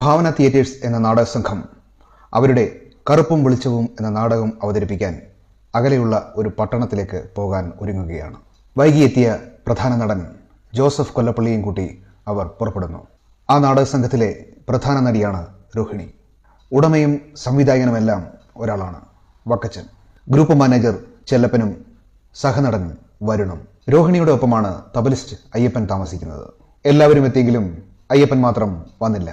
ഭാവന theatres എന്ന നാടക സംഘം അവരുടെ കറുപ്പും വെളിച്ചവും എന്ന നാടകം അവതരിപ്പിക്കാൻ അകലെയുള്ള ഒരു പട്ടണത്തിലേക്ക് പോകാൻ ഒരുങ്ങുകയാണ്. വൈകിയെത്തിയ പ്രധാന നടൻ ജോസഫ് കൊല്ലപ്പള്ളിയും കൂട്ടി അവർ പുറപ്പെടുന്നു. ആ നാടക സംഘത്തിലെ പ്രധാന നടിയാണ് രോഹിണി. ഉടമയും സംവിധായകനുമെല്ലാം ഒരാളാണ് വക്കച്ചൻ. ഗ്രൂപ്പ് മാനേജർ ചെല്ലപ്പനും സഹനടൻ വരുണും. രോഹിണിയുടെ ഒപ്പമാണ് തബലിസ്റ്റ് അയ്യപ്പൻ താമസിക്കുന്നത്. എല്ലാവരും എത്തിയെങ്കിലും അയ്യപ്പൻ മാത്രം വന്നില്ല.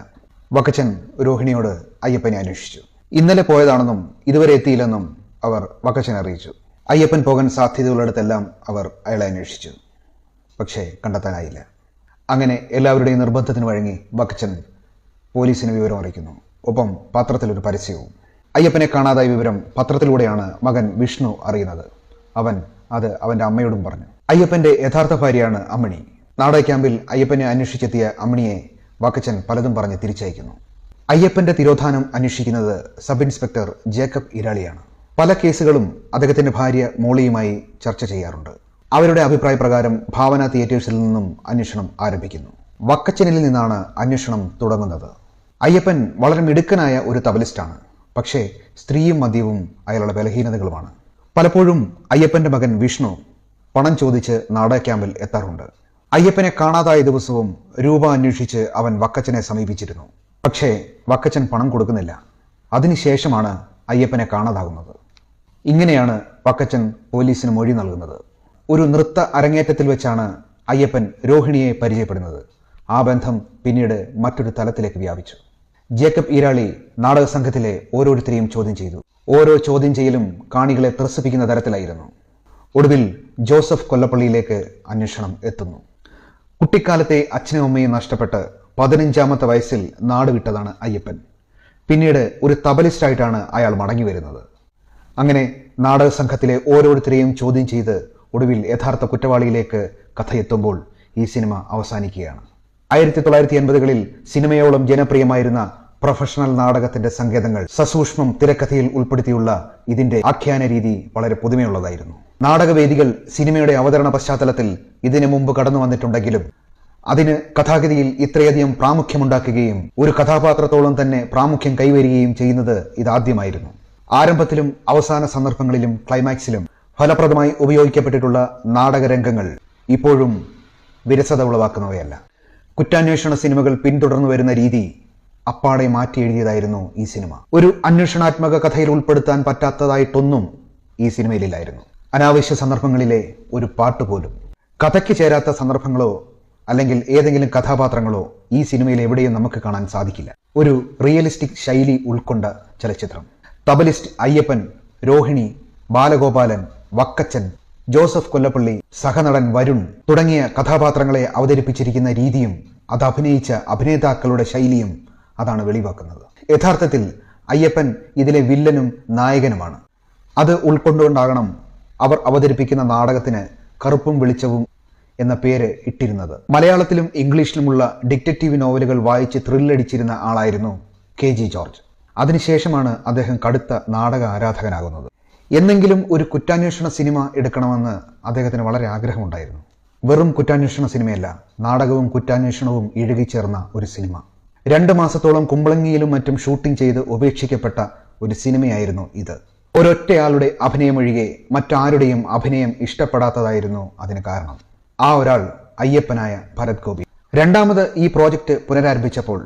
വക്കച്ചൻ രോഹിണിയോട് അയ്യപ്പനെ അന്വേഷിച്ചു. ഇന്നലെ പോയതാണെന്നും ഇതുവരെ എത്തിയില്ലെന്നും അവർ വക്കച്ചനെ അറിയിച്ചു. അയ്യപ്പൻ പോകാൻ സാധ്യതയുള്ളിടത്തെല്ലാം അവർ അയാളെ അന്വേഷിച്ചു. പക്ഷേ കണ്ടെത്താനായില്ല. അങ്ങനെ എല്ലാവരുടെയും നിർബന്ധത്തിന് വഴങ്ങി വക്കച്ചൻ പോലീസിന് വിവരം അറിയിക്കുന്നു. ഒപ്പം പത്രത്തിലൊരു പരസ്യവും. അയ്യപ്പനെ കാണാതായ വിവരം പത്രത്തിലൂടെയാണ് മകൻ വിഷ്ണു അറിയുന്നത്. അവൻ അത് അവൻ്റെ അമ്മയോടും പറഞ്ഞു. അയ്യപ്പൻ്റെ യഥാർത്ഥ ഭാര്യയാണ് അമ്മിണി. നാടക ക്യാമ്പിൽ അയ്യപ്പനെ അന്വേഷിച്ചെത്തിയ അമ്മിണിയെ വക്കച്ചൻ പലതും പറഞ്ഞ് തിരിച്ചയക്കുന്നു. അയ്യപ്പന്റെ തിരോധാനം അന്വേഷിക്കുന്നത് സബ് ഇൻസ്പെക്ടർ ജേക്കബ് ഇരാളിയാണ്. പല കേസുകളും അദ്ദേഹത്തിന്റെ ഭാര്യ മോളിയുമായി ചർച്ച ചെയ്യാറുണ്ട്. അവരുടെ അഭിപ്രായ പ്രകാരം ഭാവന തിയേറ്റേഴ്സിൽ നിന്നും അന്വേഷണം ആരംഭിക്കുന്നു. വക്കച്ചനിൽ നിന്നാണ് അന്വേഷണം തുടങ്ങുന്നത്. അയ്യപ്പൻ വളരെ മിടുക്കനായ ഒരു തബലിസ്റ്റാണ്. പക്ഷേ സ്ത്രീയും മദ്യവും അയാളുടെ ബലഹീനതകളുമാണ്. പലപ്പോഴും അയ്യപ്പന്റെ മകൻ വിഷ്ണു പണം ചോദിച്ച് നാടക ക്യാമ്പിൽ എത്താറുണ്ട്. അയ്യപ്പനെ കാണാതായ ദിവസവും രൂപ അന്വേഷിച്ച് അവൻ വക്കച്ചനെ സമീപിച്ചിരുന്നു. പക്ഷേ വക്കച്ചൻ പണം കൊടുക്കുന്നില്ല. അതിനുശേഷമാണ് അയ്യപ്പനെ കാണാതാകുന്നത്. ഇങ്ങനെയാണ് വക്കച്ചൻ പോലീസിന് മൊഴി നൽകുന്നത്. ഒരു നൃത്ത അരങ്ങേറ്റത്തിൽ വെച്ചാണ് അയ്യപ്പൻ രോഹിണിയെ പരിചയപ്പെടുന്നത്. ആ ബന്ധം പിന്നീട് മറ്റൊരു തലത്തിലേക്ക് വ്യാപിച്ചു. ജേക്കബ് ഇരാളി നാടക സംഘത്തിലെ ഓരോരുത്തരെയും ചോദ്യം ചെയ്തു. ഓരോ ചോദ്യം ചെയ്യലും കാണികളെ ത്രസിപ്പിക്കുന്ന തരത്തിലായിരുന്നു. ഒടുവിൽ ജോസഫ് കൊല്ലപ്പള്ളിയിലേക്ക് അന്വേഷണം എത്തുന്നു. കുട്ടിക്കാലത്തെ അച്ഛനും അമ്മയും നഷ്ടപ്പെട്ട് 15ാമത്തെ വയസ്സിൽ നാട് വിട്ടതാണ് അയ്യപ്പൻ. പിന്നീട് ഒരു തബലിസ്റ്റായിട്ടാണ് അയാൾ മടങ്ങി വരുന്നത്. അങ്ങനെ നാടക സംഘത്തിലെ ഓരോരുത്തരെയും ചോദ്യം ചെയ്ത് ഒടുവിൽ യഥാർത്ഥ കുറ്റവാളിയിലേക്ക് കഥയെത്തുമ്പോൾ ഈ സിനിമ അവസാനിക്കുകയാണ്. 1980കളിൽ സിനിമയോളം ജനപ്രിയമായിരുന്ന പ്രൊഫഷണൽ നാടകത്തിന്റെ സങ്കേതങ്ങൾ സസൂക്ഷ്മം തിരക്കഥയിൽ ഉൾപ്പെടുത്തിയുള്ള ഇതിന്റെ ആഖ്യാന രീതി വളരെ പുതുമയുള്ളതായിരുന്നു. നാടകവേദികൾ സിനിമയുടെ അവതരണ പശ്ചാത്തലത്തിൽ ഇതിനു മുമ്പ് കടന്നു വന്നിട്ടുണ്ടെങ്കിലും അതിന് കഥാഗതിയിൽ ഇത്രയധികം പ്രാമുഖ്യമുണ്ടാക്കുകയും ഒരു കഥാപാത്രത്തോളം തന്നെ പ്രാമുഖ്യം കൈവരികയും ചെയ്യുന്നത് ഇതാദ്യമായിരുന്നു. ആരംഭത്തിലും അവസാന സന്ദർഭങ്ങളിലും ക്ലൈമാക്സിലും ഫലപ്രദമായി ഉപയോഗിക്കപ്പെട്ടിട്ടുള്ള നാടകരംഗങ്ങൾ ഇപ്പോഴും വിരസത ഉളവാക്കുന്നവയല്ല. കുറ്റാന്വേഷണ സിനിമകൾ പിന്തുടർന്നു വരുന്ന രീതി അപ്പാടെ മാറ്റി എഴുതിയതായിരുന്നു ഈ സിനിമ. ഒരു അന്വേഷണാത്മക കഥയിൽ ഉൾപ്പെടുത്താൻ പറ്റാത്തതായിട്ടൊന്നും ഈ സിനിമയിലില്ലായിരുന്നു. അനാവശ്യ സന്ദർഭങ്ങളിലെ ഒരു പാട്ട് പോലും. കഥയ്ക്ക് ചേരാത്ത സന്ദർഭങ്ങളോ അല്ലെങ്കിൽ ഏതെങ്കിലും കഥാപാത്രങ്ങളോ ഈ സിനിമയിൽ എവിടെയും നമുക്ക് കാണാൻ സാധിക്കില്ല. ഒരു റിയലിസ്റ്റിക് ശൈലി ഉൾക്കൊണ്ട ചലച്ചിത്രം. തബലിസ്റ്റ് അയ്യപ്പൻ, രോഹിണി, ബാലഗോപാലൻ, വക്കച്ചൻ, ജോസഫ് കൊല്ലപ്പള്ളി, സഹനടൻ വരുൺ തുടങ്ങിയ കഥാപാത്രങ്ങളെ അവതരിപ്പിച്ചിരിക്കുന്ന രീതിയും അത് അഭിനയിച്ച അഭിനേതാക്കളുടെ ശൈലിയും അതാണ് വെളിവാക്കുന്നത്. യഥാർത്ഥത്തിൽ അയ്യപ്പൻ ഇതിലെ വില്ലനും നായകനുമാണ്. അത് ഉൾക്കൊണ്ടുകൊണ്ടാകണം അവർ അവതരിപ്പിക്കുന്ന നാടകത്തിന് കറുപ്പും വെളിച്ചവും എന്ന പേര് ഇട്ടിരുന്നത്. മലയാളത്തിലും ഇംഗ്ലീഷിലുമുള്ള ഡിറ്റക്റ്റീവ് നോവലുകൾ വായിച്ച് ത്രില്ലടിച്ചിരുന്ന ആളായിരുന്നു KG ജോർജ്. അതിനുശേഷമാണ് അദ്ദേഹം കടുത്ത നാടക ആരാധകനാകുന്നത്. എന്നെങ്കിലും ഒരു കുറ്റാന്വേഷണ സിനിമ എടുക്കണമെന്ന് അദ്ദേഹത്തിന് വളരെ ആഗ്രഹമുണ്ടായിരുന്നു. വെറും കുറ്റാന്വേഷണ സിനിമയല്ല, നാടകവും കുറ്റാന്വേഷണവും ഇഴുകിച്ചേർന്ന ഒരു സിനിമ. 2 മാസത്തോളം കുമ്പളങ്ങിയിലും മറ്റും ഷൂട്ടിംഗ് ചെയ്ത് ഉപേക്ഷിക്കപ്പെട്ട ഒരു സിനിമയായിരുന്നു ഇത്. ഒരൊറ്റയാളുടെ അഭിനയമൊഴികെ മറ്റാരുടെയും അഭിനയം ഇഷ്ടപ്പെടാത്തതായിരുന്നു അതിന് കാരണം. ആ ഒരാൾ അയ്യപ്പനായ ഭരത് ഗോപി. രണ്ടാമത് ഈ പ്രോജക്റ്റ് പുനരാരംഭിച്ചപ്പോൾ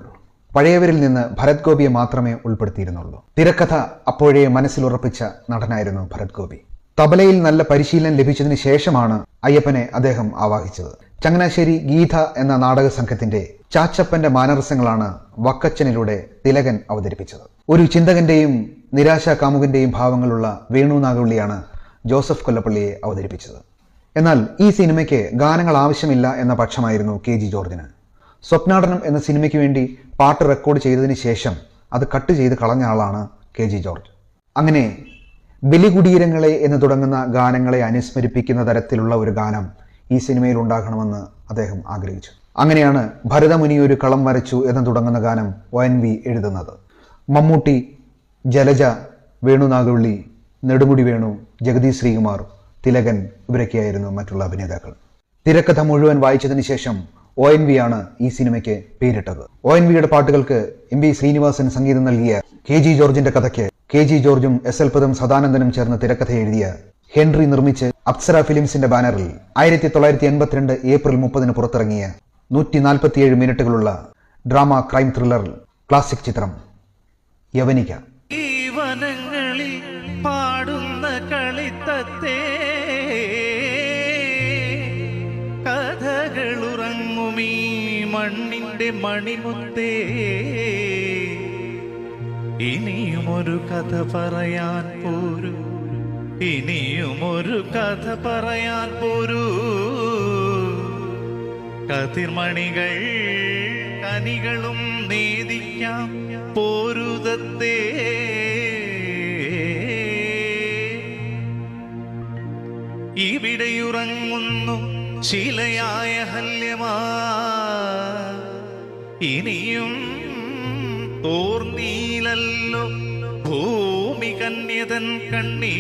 പഴയവരിൽ നിന്ന് ഭരത് ഗോപിയെ മാത്രമേ ഉൾപ്പെടുത്തിയിരുന്നുള്ളൂ. തിരക്കഥ അപ്പോഴേ മനസ്സിലുറപ്പിച്ച നടനായിരുന്നു ഭരത് ഗോപി. തബലയിൽ നല്ല പരിശീലനം ലഭിച്ചതിന് ശേഷമാണ് അയ്യപ്പനെ അദ്ദേഹം ആവാഹിച്ചത്. ചങ്ങനാശ്ശേരി ഗീത എന്ന നാടക സംഘത്തിന്റെ ചാച്ചപ്പന്റെ മാനറിസങ്ങളാണ് വക്കച്ചനിലൂടെ തിലകൻ അവതരിപ്പിച്ചത്. ഒരു ചിന്തകന്റെയും നിരാശാ കാമുകന്റെയും ഭാവങ്ങളുള്ള വേണു നാഗവള്ളിയാണ് ജോസഫ് കൊല്ലപ്പള്ളിയെ അവതരിപ്പിച്ചത്. എന്നാൽ ഈ സിനിമയ്ക്ക് ഗാനങ്ങൾ ആവശ്യമില്ല എന്ന പക്ഷമായിരുന്നു KG ജോർജിന്. സ്വപ്നാടനം എന്ന സിനിമയ്ക്ക് വേണ്ടി പാട്ട് റെക്കോർഡ് ചെയ്തതിന് ശേഷം അത് കട്ട് ചെയ്ത് കളഞ്ഞ ആളാണ് KG ജോർജ്. അങ്ങനെ ബലികുടീരങ്ങളെ എന്ന് തുടങ്ങുന്ന ഗാനങ്ങളെ അനുസ്മരിപ്പിക്കുന്ന തരത്തിലുള്ള ഒരു ഗാനം ഈ സിനിമയിൽ ഉണ്ടാകണമെന്ന് അദ്ദേഹം ആഗ്രഹിച്ചു. അങ്ങനെയാണ് ഭരതമുനി ഒരു കളം വരച്ചു എന്ന് തുടങ്ങുന്ന ഗാനം ONV എഴുതുന്നത്. മമ്മൂട്ടി, ജലജ, വേണു നാഗവള്ളി, നെടുമുടി വേണു, ജഗദീഷ് ശ്രീകുമാർ, തിലകൻ ഇവരൊക്കെയായിരുന്നു മറ്റുള്ള അഭിനേതാക്കൾ. തിരക്കഥ മുഴുവൻ വായിച്ചതിന് ശേഷം ONV ആണ് ഈ സിനിമയ്ക്ക് പേരിട്ടത്. ONVയുടെ പാട്ടുകൾക്ക് MB ശ്രീനിവാസൻ സംഗീതം നൽകിയ KG ജോർജിന്റെ കഥയ്ക്ക് KG ജോർജും SL പദം സദാനന്ദനും ചേർന്ന് തിരക്കഥ എഴുതിയ ഹെൻറി നിർമ്മിച്ച് അപ്സര ഫിലിംസിന്റെ ബാനറിൽ 1982 ഏപ്രിൽ 30 പുറത്തിറങ്ങിയ 147 മിനിറ്റുകളുള്ള ഡ്രാമ ക്രൈം ത്രില്ലർ ക്ലാസിക് ചിത്രം യവനിക. ഈ വനങ്ങളിൽ പാടുന്ന കളിത്തത്തേ, കഥകളുറങ്ങുമീ മണ്ണിന്റെ മണിമുത്തേ, ഇനിയുമൊരു കഥ പറയാൻ പോരൂ, ഇനിയുമൊരു കഥ പറയാൻ പോരൂ. കതിർമണികൾ കനികളും നേദിക്കാം പോരുതത്തേ. ഇവിടെയുറങ്ങുന്നു ശിലയായ ഹല്യമാ, ഇനിയും തോർന്നീലല്ലോ ഭൂമി കന്യതൻ കണ്ണീ.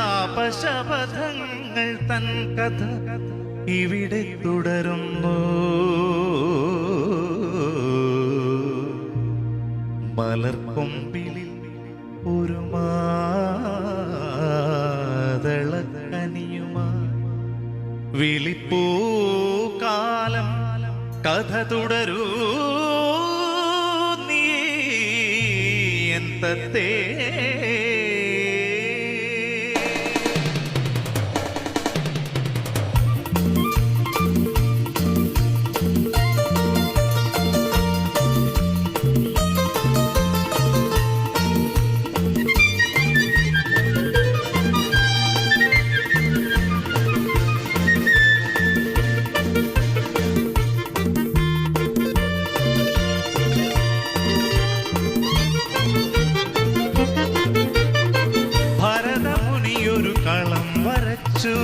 ആപശപഥങ്ങൾ തൻ കഥ ഇവിടെ തുടരുന്നു. മലർക്കൊമ്പിലിൽ ഒരു മാതളക്കനിയുമാ, വിളിപ്പൂക്കാലം കഥ തുടരൂ നീ എന്തത്തേ. ഭരതമുനിയൊരു കളം വരച്ചു,